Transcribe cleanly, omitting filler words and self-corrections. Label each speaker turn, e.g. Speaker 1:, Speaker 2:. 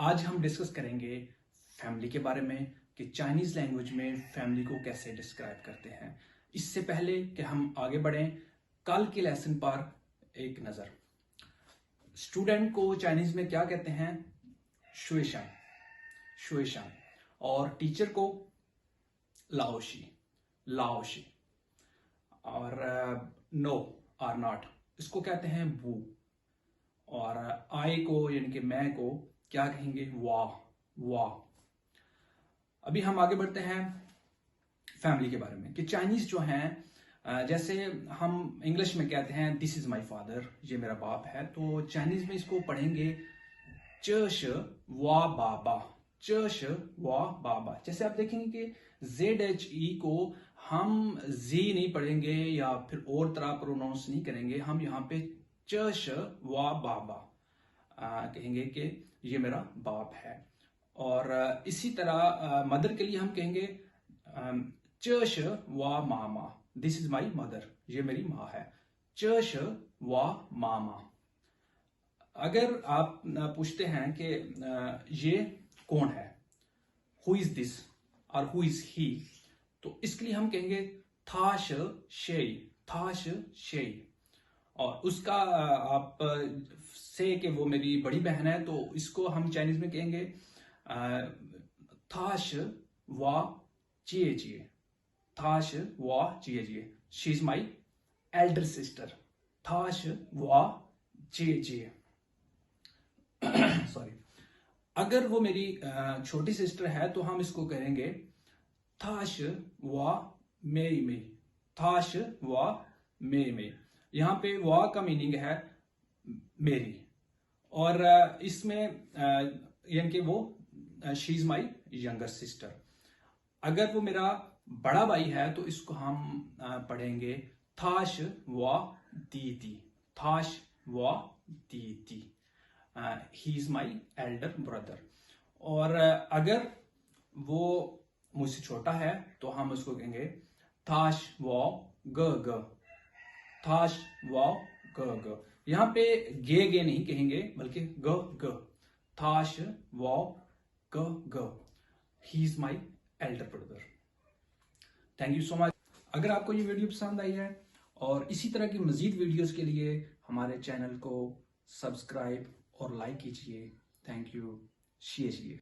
Speaker 1: आज हम डिस्कस करेंगे फैमिली के बारे में कि चाइनीज लैंग्वेज में फैमिली को कैसे डिस्क्राइब करते हैं। इससे पहले कि हम आगे बढ़ें, कल के लेसन पर एक नज़र। स्टूडेंट को चाइनीज में क्या कहते हैं? शुएशान, शुएशान। और टीचर को लाओशी, लाओशी। और नो आर नॉट, इसको कहते हैं वू। और आई को यानी कि मैं को क्या कहेंगे? वाह, वाह। अभी हम आगे बढ़ते हैं फैमिली के बारे में कि चाइनीज जो हैं, जैसे हम इंग्लिश में कहते हैं दिस इज माय फादर, ये मेरा बाप है, तो चाइनीज में इसको पढ़ेंगे चश वा बाबा, चश वा बाबा। जैसे आप देखेंगे कि ZHE को हम जी नहीं पढ़ेंगे या फिर और तरह प्रोनाउंस नहीं करेंगे, हम यहाँ पे चश वा बाबा कहेंगे कि ये मेरा बाप है। और इसी तरह मदर के लिए हम कहेंगे चश वा मामा, दिस इज माई मदर, ये मेरी माँ है, चश वा मामा। अगर आप पूछते हैं कि ये कौन है, हु इज दिस और हु इज ही, तो इसके लिए हम कहेंगे थाश शेई, थाश शेई। और उसका आप से कि वो मेरी बड़ी बहन है, तो इसको हम चाइनीज में कहेंगे थाश वा जिए जिए, थाश वा जिए जिए, she is my elder sister, थाश वा जिए जिए। सॉरी। अगर वो मेरी छोटी सिस्टर है तो हम इसको कहेंगे थाश वा मेरी मेरी, थाश वा मेरी मेरी। यहाँ पे वा का मीनिंग है मेरी, और इसमें यानी कि वो she is my younger sister. अगर वो मेरा बड़ा भाई है तो इसको हम पढ़ेंगे थाश वा दीदी, थाश वा दीदी, he is my Elder brother. और अगर वो मुझसे छोटा है तो हम उसको कहेंगे थाश वा ग ग, थाश वा ग ग। यहाँ पे गे गे नहीं कहेंगे बल्कि ग ग, थाश वा ग ग, he is my Elder brother. Thank you so much. अगर आपको ये वीडियो पसंद आई है और इसी तरह की मजीद वीडियोस के लिए हमारे चैनल को सब्सक्राइब और लाइक कीजिए। थैंक यू, शेयर कीजिए।